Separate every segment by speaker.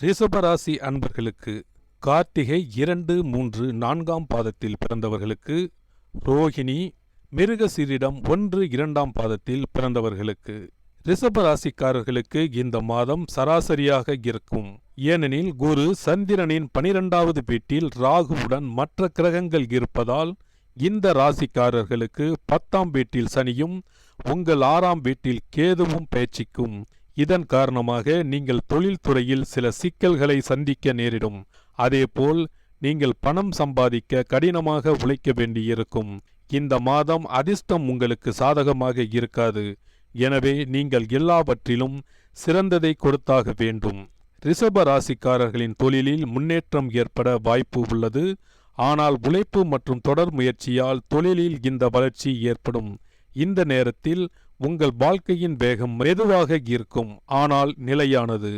Speaker 1: ரிஷபராசி அன்பர்களுக்கு கார்த்திகை 2, 3, 4ஆம் பாதத்தில் பிறந்தவர்களுக்கு, ரோகிணி, மிருகசீரிடம் 1, 2ஆம் பாதத்தில் பிறந்தவர்களுக்கு, ரிஷபராசிக்காரர்களுக்கு இந்த மாதம் சராசரியாக இருக்கும். ஏனெனில் குரு சந்திரனின் 12வது வீட்டில் ராகுவுடன் மற்ற கிரகங்கள் இருப்பதால் இந்த ராசிக்காரர்களுக்கு 10ஆம் வீட்டில் சனியும் உங்கள் 6ஆம் வீட்டில் கேதுவும் பேச்சிக்கும். இதன் காரணமாக நீங்கள் தொழில்துறையில் சில சிக்கல்களை சந்திக்க நேரிடும். அதேபோல் நீங்கள் பணம் சம்பாதிக்க கடினமாக உழைக்க வேண்டியிருக்கும். இந்த மாதம் அதிர்ஷ்டம் உங்களுக்கு சாதகமாக இருக்காது. எனவே நீங்கள் எல்லாவற்றிலும் சிறந்ததை கொடுத்தாக வேண்டும். ரிஷப ராசிக்காரர்களின் தொழிலில் முன்னேற்றம் ஏற்பட வாய்ப்பு உள்ளது. ஆனால் உழைப்பு மற்றும் தொடர் முயற்சியால் தொழிலில் இந்த வளர்ச்சி ஏற்படும். இந்த நேரத்தில் உங்கள் வாழ்க்கையின் வேகம் மெதுவாக இருக்கும், ஆனால் நிலையானது.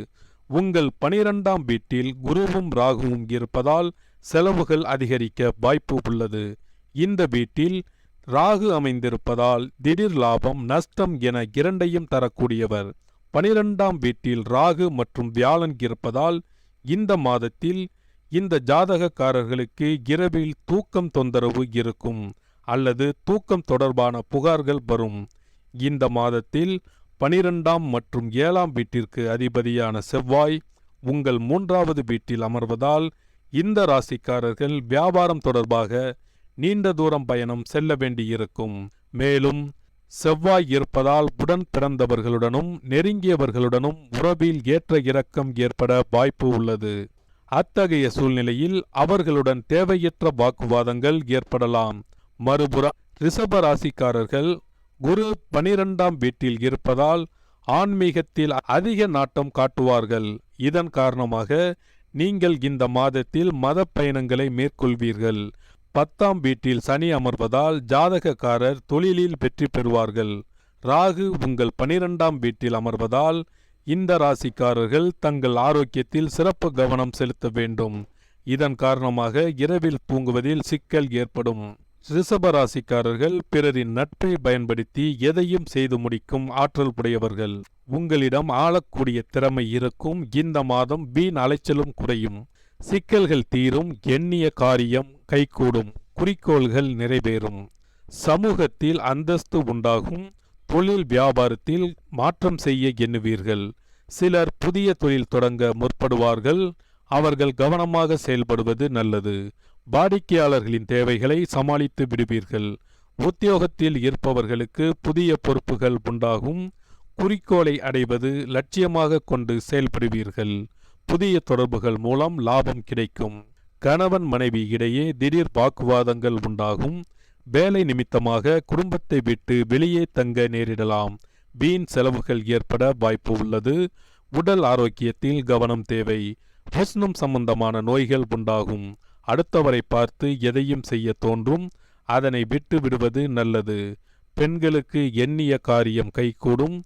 Speaker 1: உங்கள் 12ஆம் வீட்டில் குருவும் ராகுவும் இருப்பதால் செலவுகள் அதிகரிக்க வாய்ப்பு உள்ளது. இந்த வீட்டில் ராகு அமைந்திருப்பதால் திடீர் லாபம் நஷ்டம் என இரண்டையும் தரக்கூடியவர். 12ஆம் வீட்டில் ராகு மற்றும் வியாழன் இருப்பதால் இந்த மாதத்தில் இந்த ஜாதகக்காரர்களுக்கு இரவில் தூக்கம் தொந்தரவு இருக்கும் அல்லது தூக்கம் தொடர்பான புகார்கள் வரும். இந்த மாதத்தில் 12ஆம் மற்றும் 7ஆம் வீட்டிற்கு அதிபதியான செவ்வாய் உங்கள் 3வது வீட்டில் அமர்வதால் இந்த ராசிக்காரர்கள் வியாபாரம் தொடர்பாக நீண்ட தூரம் பயணம் செல்ல வேண்டியிருக்கும். மேலும் செவ்வாய் இருப்பதால் உடன் பிறந்தவர்களுடனும் நெருங்கியவர்களுடனும் உறவில் ஏற்ற இறக்கம் ஏற்பட வாய்ப்பு உள்ளது. அத்தகைய சூழ்நிலையில் அவர்களுடன் தேவையற்ற வாக்குவாதங்கள் ஏற்படலாம். மறுபுறம் ரிஷப ராசிக்காரர்கள் குரு 12ஆம் வீட்டில் இருப்பதால் ஆன்மீகத்தில் அதிக நாட்டம் காட்டுவார்கள். இதன் காரணமாக நீங்கள் இந்த மாதத்தில் மத பயணங்களை மேற்கொள்வீர்கள். 10ஆம் வீட்டில் சனி அமர்வதால் ஜாதகக்காரர் தொழிலில் வெற்றி பெறுவார்கள். ராகு உங்கள் 12ஆம் வீட்டில் அமர்வதால் இந்த ராசிக்காரர்கள் தங்கள் ஆரோக்கியத்தில் சிறப்பு கவனம் செலுத்த வேண்டும். இதன் காரணமாக இரவில் தூங்குவதில் சிக்கல் ஏற்படும். ரிஷபராசிக்காரர்கள் பிறரின் நட்பை பயன்படுத்தி எதையும் செய்து முடிக்கும் ஆற்றல் உடையவர்கள். உங்களிடம் ஆளக்கூடிய திறமை இருக்கும். இந்த மாதம் வீண் அலைச்சலும் குறையும். சிக்கல்கள் தீரும். எண்ணிய காரியம் கைகூடும். குறிக்கோள்கள் நிறைவேறும். சமூகத்தில் அந்தஸ்து உண்டாகும். தொழில் வியாபாரத்தில் மாற்றம் செய்ய எண்ணுவீர்கள். சிலர் புதிய தொழில் தொடங்க முற்படுவார்கள். அவர்கள் கவனமாக செயல்படுவது நல்லது. வாடிக்கையாளர்களின் தேவைகளை சமாளித்து விடுவீர்கள். உத்தியோகத்தில் இருப்பவர்களுக்கு புதிய பொறுப்புகள் உண்டாகும். குறிக்கோளை அடைவது லட்சியமாக கொண்டு செயல்படுவீர்கள். புதிய தொடர்புகள் மூலம் லாபம் கிடைக்கும். கணவன் மனைவி இடையே திடீர் வாக்குவாதங்கள் உண்டாகும். வேலை நிமித்தமாக குடும்பத்தை விட்டு வெளியே தங்க நேரிடலாம். வீண் செலவுகள் ஏற்பட வாய்ப்பு உள்ளது. உடல் ஆரோக்கியத்தில் கவனம் தேவை. உஷ்ணம் சம்பந்தமான நோய்கள் உண்டாகும். அடுத்தவரை பார்த்து எதையும் செய்ய தோன்றும். அதனை விட்டு விடுவது நல்லது. பெண்களுக்கு எண்ணிய காரியம் கைகூடும்.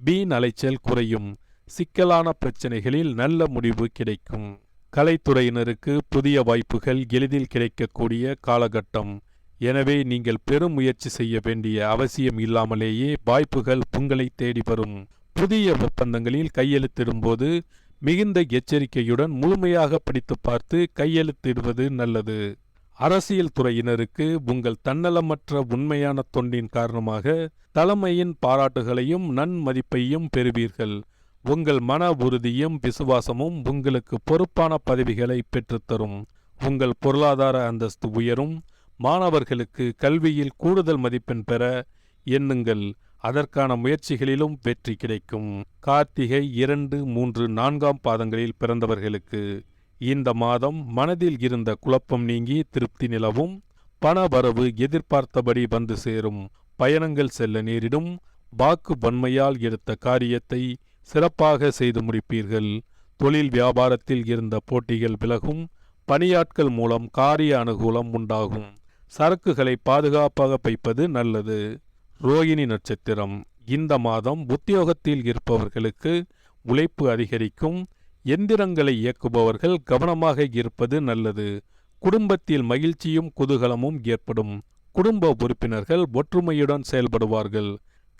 Speaker 1: வீண் அலைச்சல் குறையும். சிக்கலான பிரச்சனைகளில் நல்ல முடிவு கிடைக்கும். கலைத்துறையினருக்கு புதிய வாய்ப்புகள் எளிதில் கிடைக்கக்கூடிய காலகட்டம். எனவே நீங்கள் பெரும் முயற்சி செய்ய வேண்டிய அவசியம் இல்லாமலேயே வாய்ப்புகள் உங்களை தேடி வரும். புதிய ஒப்பந்தங்களில் கையெழுத்திடும்போது மிகுந்த எச்சரிக்கையுடன் முழுமையாக படித்து பார்த்து கையெழுத்திடுவது நல்லது. அரசியல் துறையினருக்கு உங்கள் தன்னலமற்ற உண்மையான தொண்டின் காரணமாக தலைமையின் பாராட்டுகளையும் நன்மதிப்பையும் பெறுவீர்கள். உங்கள் மன உறுதியும் விசுவாசமும் உங்களுக்கு பொறுப்பான பதவிகளை பெற்றுத்தரும். உங்கள் பொருளாதார அந்தஸ்து உயரும். மாணவர்களுக்கு கல்வியில் கூடுதல் மதிப்பெண் பெற எண்ணுங்கள். அதற்கான முயற்சிகளிலும் வெற்றி கிடைக்கும். கார்த்திகை 2, 3, 4ஆம் பாதங்களில் பிறந்தவர்களுக்கு இந்த மாதம் மனதில் இருந்த குழப்பம் நீங்கி திருப்தி நிலவும். பண வரவு எதிர்பார்த்தபடி வந்து சேரும். பயணங்கள் செல்ல நேரிடும். வாக்கு வன்மையால் எடுத்த காரியத்தை சிறப்பாக செய்து முடிப்பீர்கள். தொழில் வியாபாரத்தில் இருந்த போட்டிகள் விலகும். பணியாட்கள் மூலம் காரிய அனுகூலம் உண்டாகும். சரக்குகளை பாதுகாப்பாக வைப்பது நல்லது. ரோகிணி நட்சத்திரம். இந்த மாதம் உத்தியோகத்தில் இருப்பவர்களுக்கு உழைப்பு அதிகரிக்கும். எந்திரங்களை இயக்குபவர்கள் கவனமாக இருப்பது நல்லது. குடும்பத்தில் மகிழ்ச்சியும் குதூகலமும் ஏற்படும். குடும்ப உறுப்பினர்கள் ஒற்றுமையுடன் செயல்படுவார்கள்.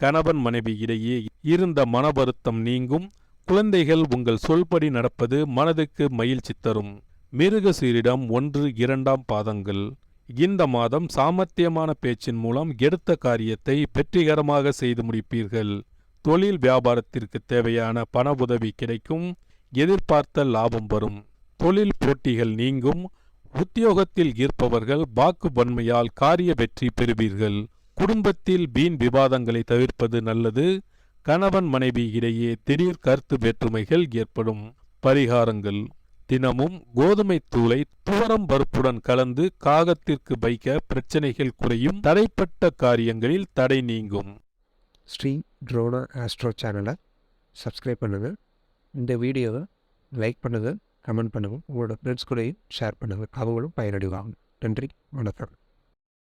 Speaker 1: கணவன் மனைவி இடையே இருந்த மன வருத்தம் நீங்கும். குழந்தைகள் உங்கள் சொல்படி நடப்பது மனதுக்கு மகிழ்ச்சி தரும். மிருகசீரிடம் 1, 2ஆம் பாதங்கள். இந்த மாதம் சாமர்த்தியமான பேச்சின் மூலம் எடுத்த காரியத்தை வெற்றிகரமாக செய்து முடிப்பீர்கள். தொழில் வியாபாரத்திற்கு தேவையான பண உதவி கிடைக்கும். எதிர்பார்த்த லாபம் வரும். தொழில் போட்டிகள் நீங்கும். உத்தியோகத்தில் இருப்பவர்கள் வாக்கு வன்மையால் காரிய வெற்றி பெறுவீர்கள். குடும்பத்தில் வீண் விவாதங்களை தவிர்ப்பது நல்லது. கணவன் மனைவி இடையே திடீர் கருத்து வேற்றுமைகள் ஏற்படும். பரிகாரங்கள்: தினமும் கோதுமை தூளை துவரம் பருப்புடன் கலந்து காகத்திற்கு வைக்க பிரச்சனைகள் குறையும். தடைப்பட்ட காரியங்களில் தடை நீங்கும்.
Speaker 2: ஸ்ரீ ட்ரோனா ஆஸ்ட்ரோ சேனலை சப்ஸ்கிரைப் பண்ணுங்கள். இந்த வீடியோவை லைக் பண்ணுங்கள், கமெண்ட் பண்ணுங்கள். உங்களோட ஃப்ரெண்ட்ஸ் கூடயும் ஷேர் பண்ணுங்கள். அவங்களும் பயனடைவாங்க. நன்றி, வணக்கம்.